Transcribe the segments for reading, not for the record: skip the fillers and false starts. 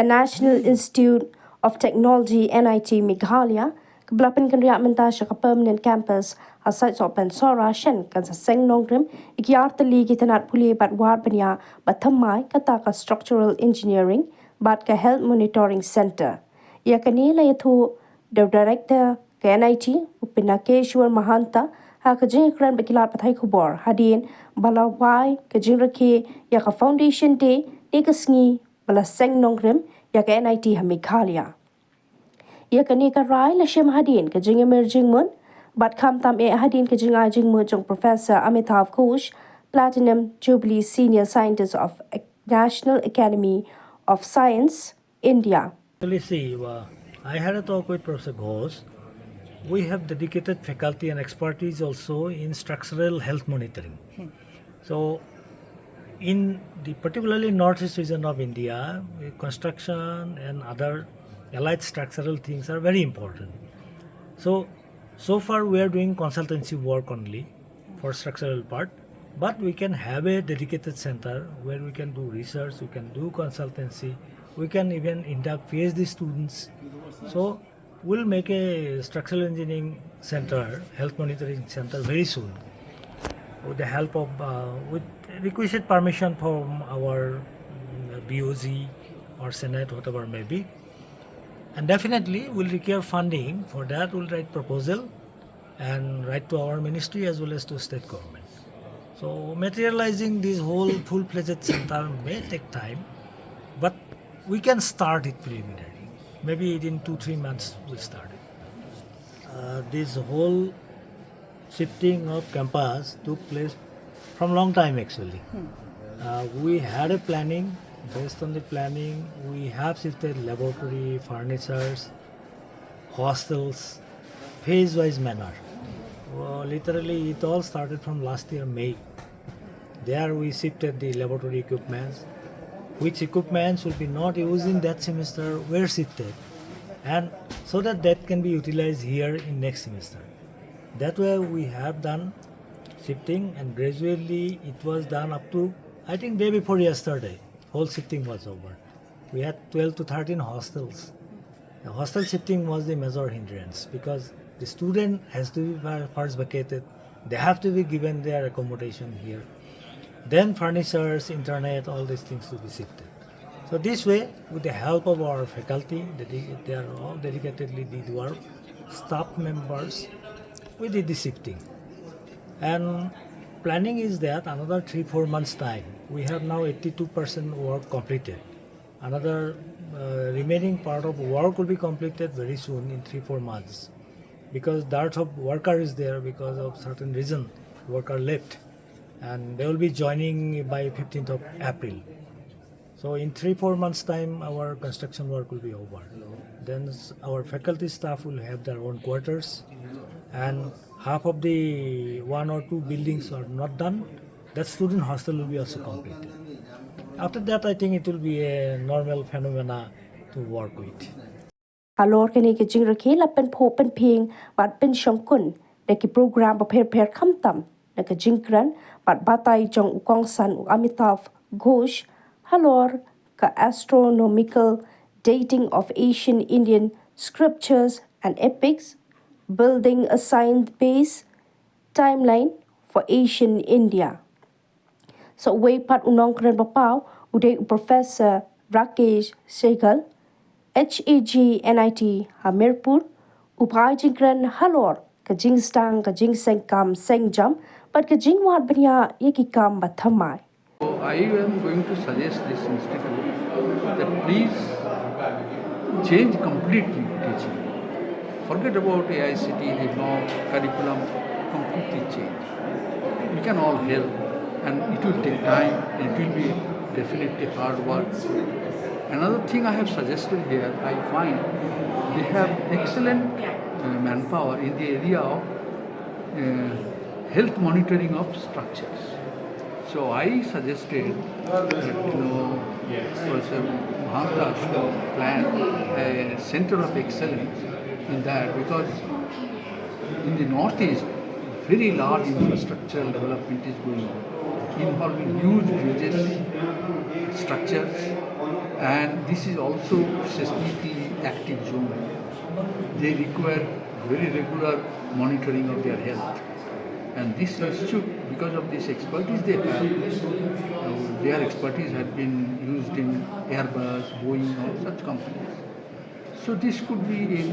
National Institute of Technology NIT Meghalaya Kebelapan kan riak mentasya ke permanent campus asal sopan sora shen kan seng nongrim ikiar teli kita nak pulih bat war benya batamai kata ka structural engineering bat ka health monitoring center. Ia kini la itu the director ke NIT Upinakeshwar Mahanta ha ka jing kran bakilat pathai khubor hadin balawai ka jing rakhe ya ka foundation day ni ka sngi bala seng nongrim ya ka NIT ha Meghalaya. Ia kini ka rai la shem hadin ka jing emerging mun bat kham tam e hadin ka jing ajing mun jong Professor Amitav Ghosh Platinum Jubilee Senior Scientist of National Academy of Science India. I had a talk with Professor Ghosh. We have dedicated faculty and expertise also in structural health monitoring. So in the particularly northeast region of India, construction and other allied structural things are very important. So far we are doing consultancy work only for structural part, but we can have a dedicated center where we can do research, we can do consultancy, we can even induct PhD students. So we'll make a structural engineering center, health monitoring center very soon with the help of, with requisite permission from our BOG or Senate, whatever may be. And definitely we'll require funding. For that we'll write proposal and write to our ministry as well as to state government. So materializing this whole full-fledged center may take time, but we can start it preliminary. Maybe in 2-3 months we'll start it. This whole shifting of campus took place from long time actually. We had a planning. Based on the planning, we have shifted laboratory, furnitures, hostels, phase-wise manner. Literally, it all started from last year, May. There we shifted the laboratory equipments. Which equipments will be not used in that semester were shifted. And so that can be utilized here in next semester. That way we have done shifting, and gradually it was done up to, I think, day before yesterday. Whole shifting was over. We had 12 to 13 hostels. The hostel shifting was the major hindrance because the student has to be first vacated. They have to be given their accommodation here. Then furnitures, internet, all these things to be shifted. So this way, with the help of our faculty, they are all dedicatedly did work, staff members, we did the shifting. And planning is that another 3-4 months time, we have now 82% work completed. Another remaining part of work will be completed very soon in 3-4 months because dearth of worker is there because of certain reason worker left, and they will be joining by 15th of April. So in 3-4 months time our construction work will be over. Then our faculty staff will have their own quarters, and half of the 1 or 2 buildings are not done. That student hostel will be also completed. After that, I think it will be a normal phenomena to work with. Alor kini ke jing rakhi la pen pho pen ping bat pen shong kun de ki program ba pher kham tam na ke jing kran bat batai jong ukong san Amitav Ghosh halor ka astronomical dating of Asian Indian scriptures and epics, building a science-based timeline for Asian India. So way pat unong kren bapau uday Professor Rakesh Sehgal HAG NIT Hamirpur upai jingkren halor ka jing stang ka jing seng kam seng jam but ka jing wat banya yeki kam bathamai. So I am going to suggest this institute that please change completely teaching. Forget about AICT, the law, curriculum, completely change. We can all help, and it will take time, it will be definitely hard work. Another thing I have suggested here, I find they have excellent manpower in the area of health monitoring of structures. So I suggested that, Professor Mahanta should plan a center of excellence in that, because in the Northeast, very large infrastructural development is going on, involving huge bridges, structures, and this is also seismically active zone. They require very regular monitoring of their health. And this institute, because of this expertise they have, their expertise has been used in Airbus, Boeing, all such companies. So this could be a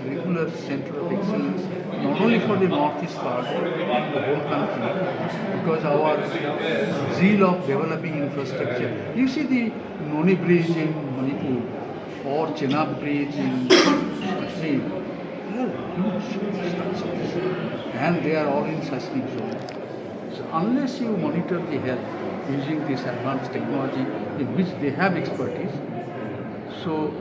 regular center of excellence, not only for the northeast part, the whole country, because our zeal of developing infrastructure. You see the Noni Bridge in Manipur or Chenab Bridge in Kashmir, they are huge structures and they are all in seismic zone. So unless you monitor the health using this advanced technology in which they have expertise, so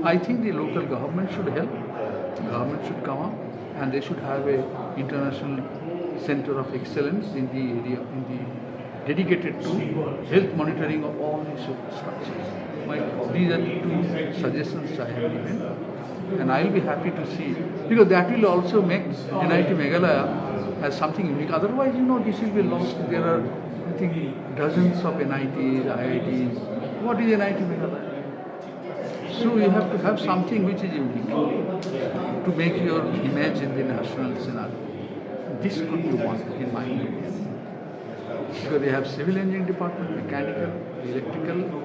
I think the local government should help, government should come up and they should have a international center of excellence in the area, dedicated to health monitoring of all these structures. These are the two suggestions I have given, and I will be happy to see, because that will also make NIT Meghalaya as something unique. Otherwise, this will be lost. There are, I think, dozens of NITs, IITs. What is NIT Meghalaya? So you have to have something which is unique to make your image in the national scenario. This could be one, in my opinion. Because they have civil engineering department, mechanical, electrical,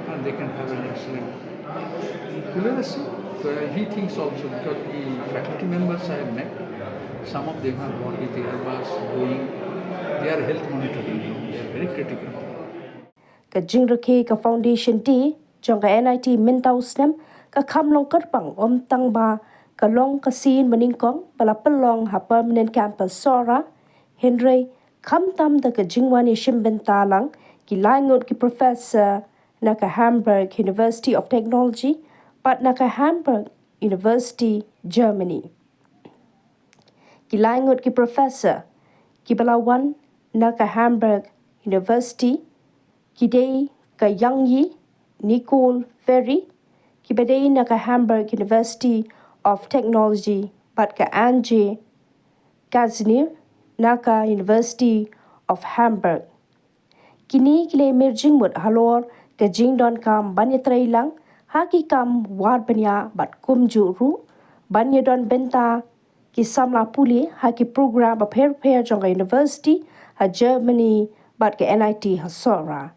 and they can have an excellent. Let us see. So he thinks also, because the faculty members I have met, some of them have worked with Airbus, Boeing. They are health monitoring. They are very critical. Ka jingrake ka foundation ti jong ka NIT Mentau snem ka kamlong kerpang tang ba ka long ka sin maningkong bala pelong ha permanent campus Sora Henry tam da ka jingwani shimbentalang ki langot ki professor na ka Hamburg University of Technology but na ka Hamburg University Germany ki langot ki professor ki balawan na ka Hamburg University Kidei ka Yang Yi, Nicole Ferry, Kibadei na ka Hamburg University of Technology, but ka Anje Kaznir na ka University of Hamburg. Kini kile merjing mut halor ka jingdon kam banyatray lang, haki kam war banya bat kumjuru, banyadon benta ki samla puli haki program of pair jong ka University ha Germany bat ka NIT ha Sora.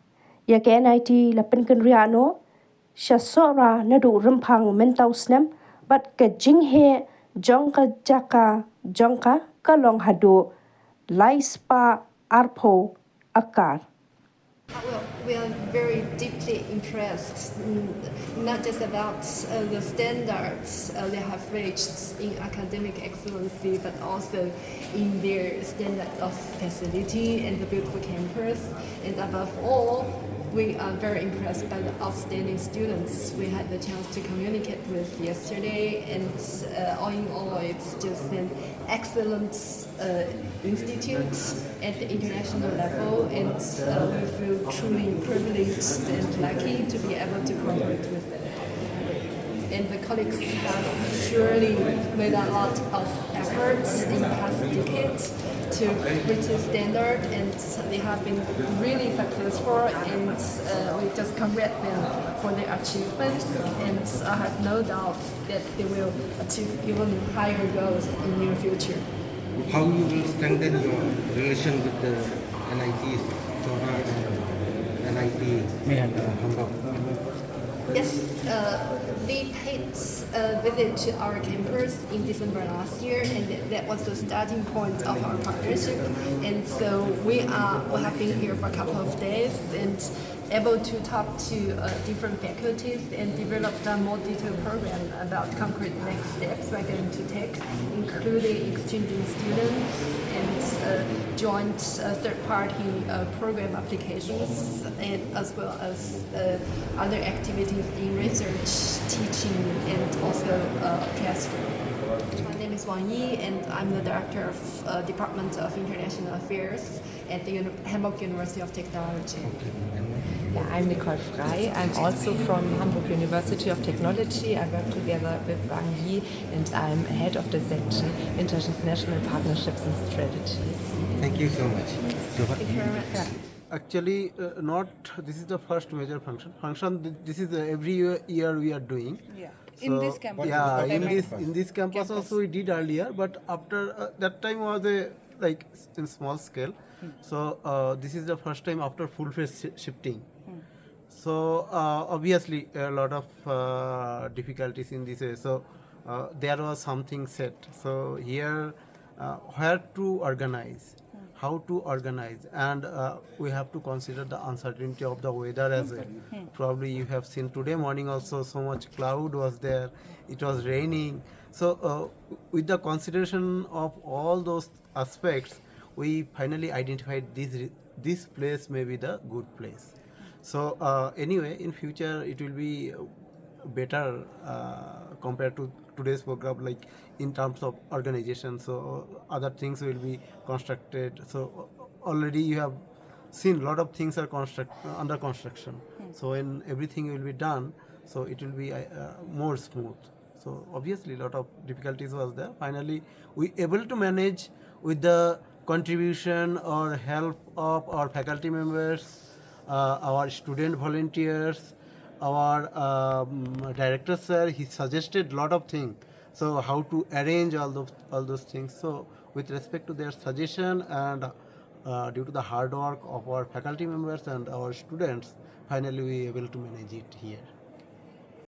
Ya ke NIT lapen kenriano sya Sora nadu rempang mentau snem bat ke jinghe jongka jaka jongka kalong hadu laispa arpo akar. Well, we are very deeply impressed, not just about the standards they have reached in academic excellency, but also in their standard of facility and the beautiful campus. And above all, we are very impressed by the outstanding students we had the chance to communicate with yesterday. And all in all, it's just an excellent institute at the international level, and we feel truly privileged and lucky to be able to cooperate with them. And the colleagues have surely made a lot of efforts in the past decade to reach this standard, and they have been really successful, and we just congratulate them for their achievements, and I have no doubt that they will achieve even higher goals in the near future. How you will strengthen your relation with the NIT Sora and NIT Hamburg? Yes, we paid a visit to our campus in December last year, and that was the starting point of our partnership. And so we have been here for a couple of days and able to talk to different faculties and develop a more detailed program about concrete next steps we're going to take, including exchanging students and joint third-party program applications, and as well as other activities in research, teaching, and also classroom. My name is Wang Yi, and I'm the Director of Department of International Affairs at the Hamburg University of Technology. Yeah, I'm Nicole Frey. I'm also from Hamburg University of Technology. I work together with Wang Yi, and I'm head of the section International Partnerships and Strategy. Thank you so much. Thank you very much. Actually, not this is the first major function. This is every year we are doing. Yeah. So, In this campus. Yeah, what I meant. in this campus also we did earlier, but after that time was a like in small scale. So this is the first time after full phase shifting. So obviously a lot of difficulties in this way. So there was something set. So here where to organize, how to organize, and we have to consider the uncertainty of the weather as well. Probably you have seen today morning also so much cloud was there, it was raining. So with the consideration of all those aspects, we finally identified this place may be the good place. So anyway, in future it will be better compared to today's program, like in terms of organization. So other things will be constructed. So already you have seen a lot of things are under construction. So when everything will be done, so it will be more smooth. So obviously a lot of difficulties was there. Finally we able to manage with the contribution or help of our faculty members, our student volunteers, our director sir. He suggested lot of things. So how to arrange all those things. So with respect to their suggestion and due to the hard work of our faculty members and our students, finally we able to manage it here.